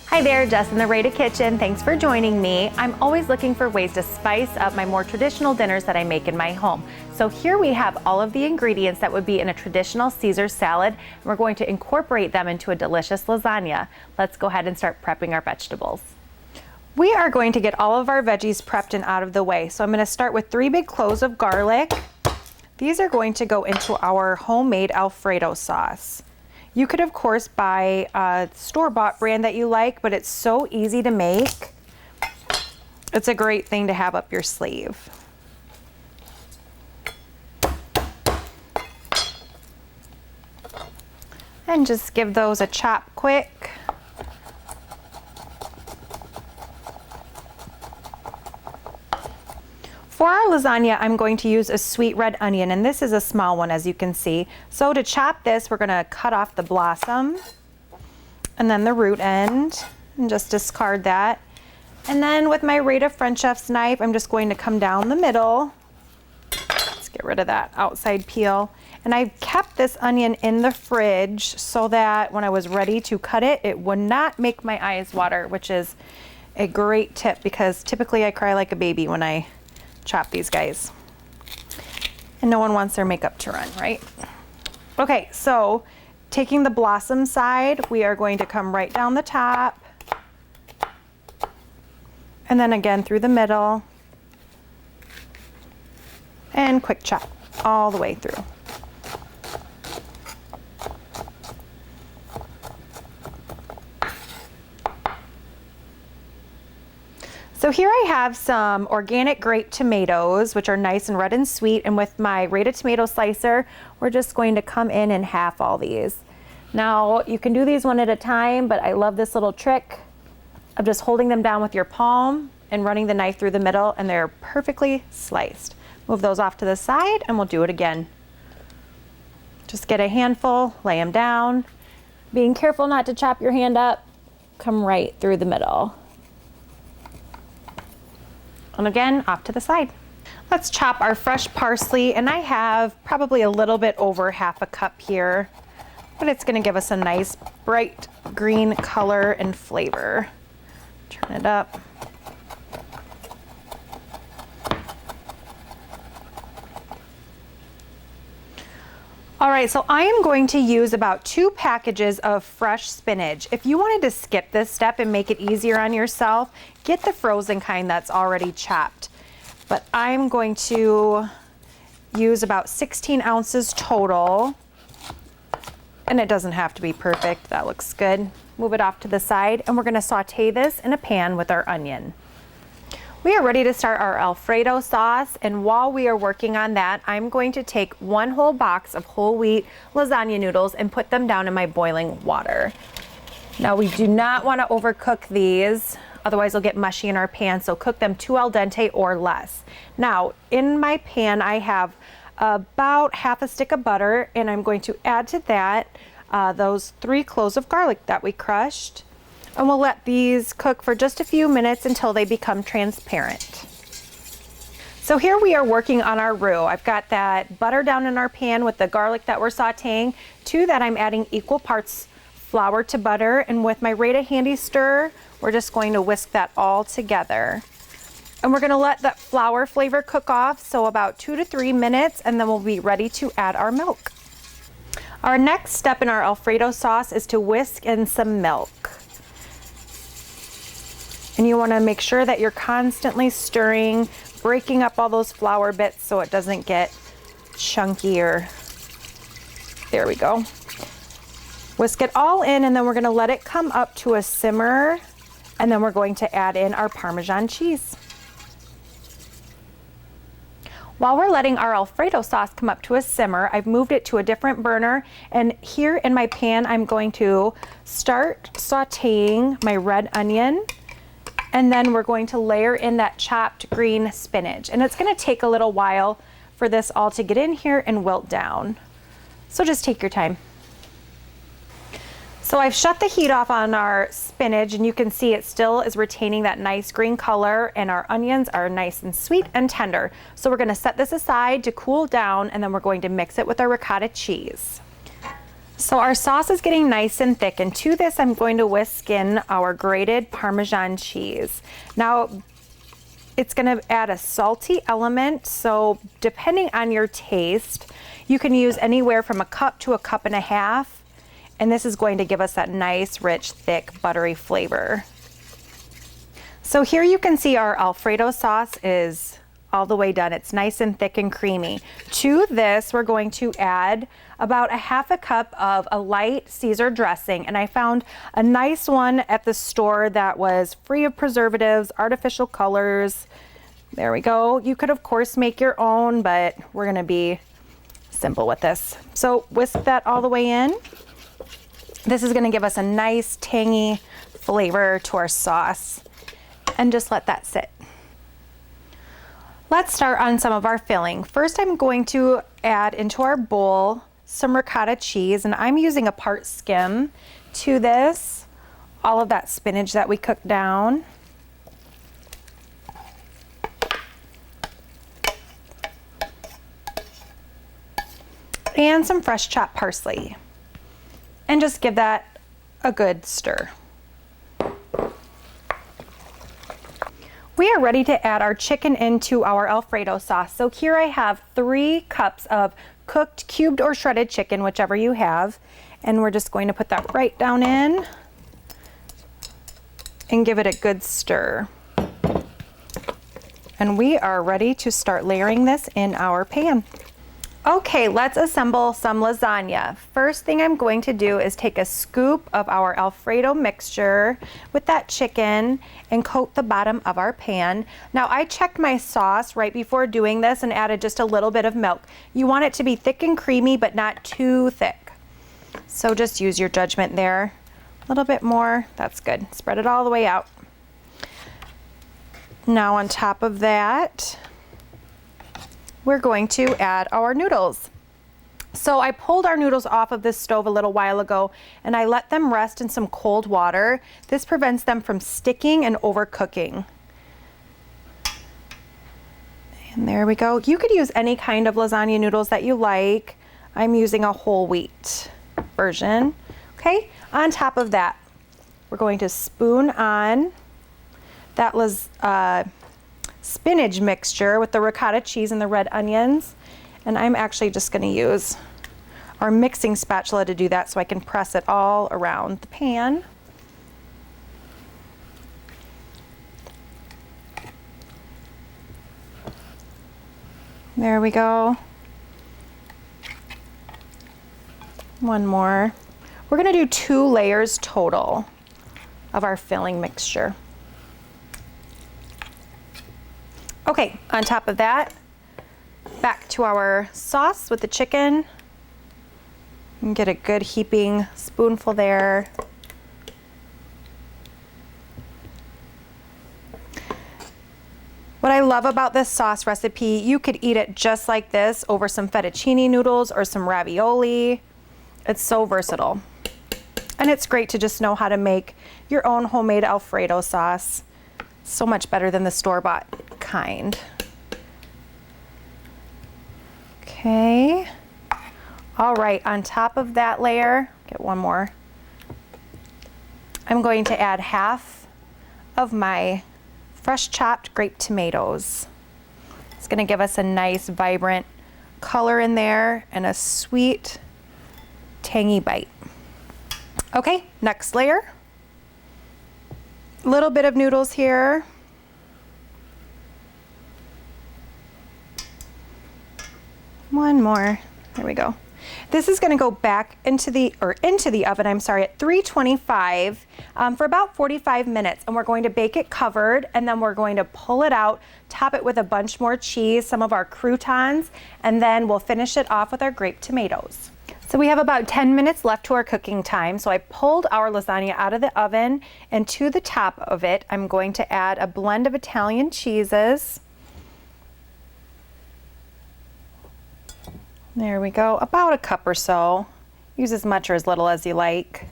Hi there, Jess in the Rada Kitchen. Thanks for joining me. I'm always looking for ways to spice up my more traditional dinners that I make in my home. So here we have all of the ingredients that would be in a traditional Caesar salad, and we're going to incorporate them into a delicious lasagna. Let's go ahead and start prepping our vegetables. We are going to get all of our veggies prepped and out of the way. So I'm going to start with 3 big cloves of garlic. These are going to go into our homemade Alfredo sauce. You could, of course, buy a store-bought brand that you like, but it's so easy to make. It's a great thing to have up your sleeve. And just give those a chop quick. For our lasagna, I'm going to use a sweet red onion, and this is a small one, as you can see. So to chop this, we're going to cut off the blossom and then the root end and just discard that. And then with my Rada French chef's knife, I'm just going to come down the middle. Let's get rid of that outside peel. And I kept this onion in the fridge so that when I was ready to cut it, it would not make my eyes water, which is a great tip because typically I cry like a baby when I chop these guys. And no one wants their makeup to run, right? Okay, so taking the blossom side, we are going to come right down the top and then again through the middle and quick chop all the way through. So here I have some organic grape tomatoes, which are nice and red and sweet. And with my Rada tomato slicer, we're just going to come in and half all these. Now, you can do these one at a time, but I love this little trick of just holding them down with your palm and running the knife through the middle, and they're perfectly sliced. Move those off to the side, and we'll do it again. Just get a handful, lay them down. Being careful not to chop your hand up, come right through the middle. And again, off to the side. Let's chop our fresh parsley, and I have probably a little bit over half a cup here, but it's gonna give us a nice bright green color and flavor. Turn it up. All right, so I am going to use about 2 packages of fresh spinach. If you wanted to skip this step and make it easier on yourself, get the frozen kind that's already chopped. But I'm going to use about 16 ounces total. And it doesn't have to be perfect, that looks good. Move it off to the side, and we're gonna saute this in a pan with our onion. We are ready to start our Alfredo sauce, and while we are working on that, I'm going to take 1 whole box of whole wheat lasagna noodles and put them down in my boiling water. Now we do not want to overcook these, otherwise they'll get mushy in our pan, so cook them 2 al dente or less. Now in my pan I have about half a stick of butter, and I'm going to add to that those 3 cloves of garlic that we crushed. And we'll let these cook for just a few minutes until they become transparent. So here we are working on our roux. I've got that butter down in our pan with the garlic that we're sauteing. To that I'm adding equal parts flour to butter, and with my Rada handy stir, we're just going to whisk that all together. And we're gonna let that flour flavor cook off, so about 2 to 3 minutes, and then we'll be ready to add our milk. Our next step in our Alfredo sauce is to whisk in some milk. And you want to make sure that you're constantly stirring, breaking up all those flour bits so it doesn't get chunky or, there we go. Whisk it all in, and then we're going to let it come up to a simmer, and then we're going to add in our Parmesan cheese. While we're letting our Alfredo sauce come up to a simmer, I've moved it to a different burner, and here in my pan I'm going to start sauteing my red onion. And then we're going to layer in that chopped green spinach. And it's gonna take a little while for this all to get in here and wilt down. So just take your time. So I've shut the heat off on our spinach, and you can see it still is retaining that nice green color, and our onions are nice and sweet and tender. So we're gonna set this aside to cool down, and then we're going to mix it with our ricotta cheese. So our sauce is getting nice and thick, and to this I'm going to whisk in our grated Parmesan cheese. Now it's going to add a salty element, so depending on your taste, you can use anywhere from a cup to a cup and a half, and this is going to give us that nice, rich, thick, buttery flavor. So here you can see our Alfredo sauce is all the way done. It's nice and thick and creamy. To this, we're going to add about a half a cup of a light Caesar dressing, and I found a nice one at the store that was free of preservatives, artificial colors. There we go. You could of course make your own, but we're gonna be simple with this. So whisk that all the way in. This is gonna give us a nice tangy flavor to our sauce, and just let that sit. Let's start on some of our filling. First, I'm going to add into our bowl some ricotta cheese, and I'm using a part skim. To this, all of that spinach that we cooked down. And some fresh chopped parsley. And just give that a good stir. We are ready to add our chicken into our Alfredo sauce. So here I have 3 cups of cooked, cubed, or shredded chicken, whichever you have. And we're just going to put that right down in and give it a good stir. And we are ready to start layering this in our pan. Okay, let's assemble some lasagna. First thing I'm going to do is take a scoop of our Alfredo mixture with that chicken and coat the bottom of our pan. Now I checked my sauce right before doing this and added just a little bit of milk. You want it to be thick and creamy, but not too thick. So just use your judgment there. A little bit more, that's good. Spread it all the way out. Now on top of that, we're going to add our noodles. So I pulled our noodles off of this stove a little while ago, and I let them rest in some cold water. This prevents them from sticking and overcooking. And there we go. You could use any kind of lasagna noodles that you like. I'm using a whole wheat version. Okay, on top of that, we're going to spoon on that spinach mixture with the ricotta cheese and the red onions. And I'm actually just going to use our mixing spatula to do that so I can press it all around the pan. There we go. One more. We're going to do 2 layers total of our filling mixture. Okay, on top of that, back to our sauce with the chicken. And get a good heaping spoonful there. What I love about this sauce recipe, you could eat it just like this over some fettuccine noodles or some ravioli. It's so versatile. And it's great to just know how to make your own homemade Alfredo sauce. So much better than the store-bought kind. Okay. All right, on top of that layer, get one more. I'm going to add half of my fresh chopped grape tomatoes. It's going to give us a nice vibrant color in there and a sweet, tangy bite. Okay, next layer. A little bit of noodles here. One more. There we go. This is going to go back into the oven, I'm sorry, at 325 for about 45 minutes, and we're going to bake it covered, and then we're going to pull it out, top it with a bunch more cheese, some of our croutons, and then we'll finish it off with our grape tomatoes. So we have about 10 minutes left to our cooking time. So I pulled our lasagna out of the oven, and to the top of it, I'm going to add a blend of Italian cheeses. There we go, about a cup or so. Use as much or as little as you like.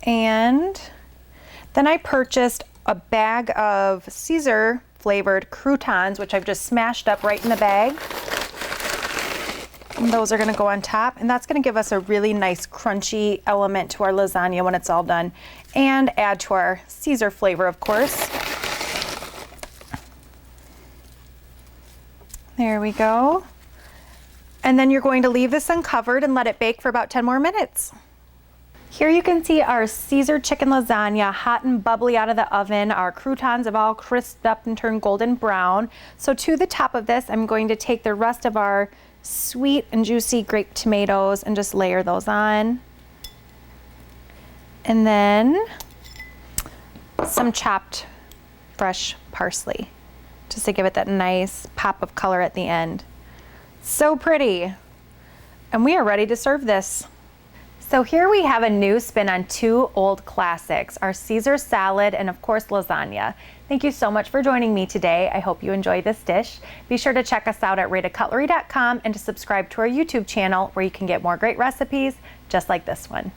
And then I purchased a bag of Caesar flavored croutons, which I've just smashed up right in the bag. And those are gonna go on top, and that's gonna give us a really nice crunchy element to our lasagna when it's all done, and add to our Caesar flavor, of course. There we go. And then you're going to leave this uncovered and let it bake for about 10 more minutes. Here you can see our Caesar chicken lasagna hot and bubbly out of the oven. Our croutons have all crisped up and turned golden brown. So to the top of this, I'm going to take the rest of our sweet and juicy grape tomatoes and just layer those on. And then some chopped fresh parsley, just to give it that nice pop of color at the end. So pretty. And we are ready to serve this. So here we have a new spin on two old classics, our Caesar salad and of course lasagna. Thank you so much for joining me today. I hope you enjoyed this dish. Be sure to check us out at radacutlery.com and to subscribe to our YouTube channel where you can get more great recipes just like this one.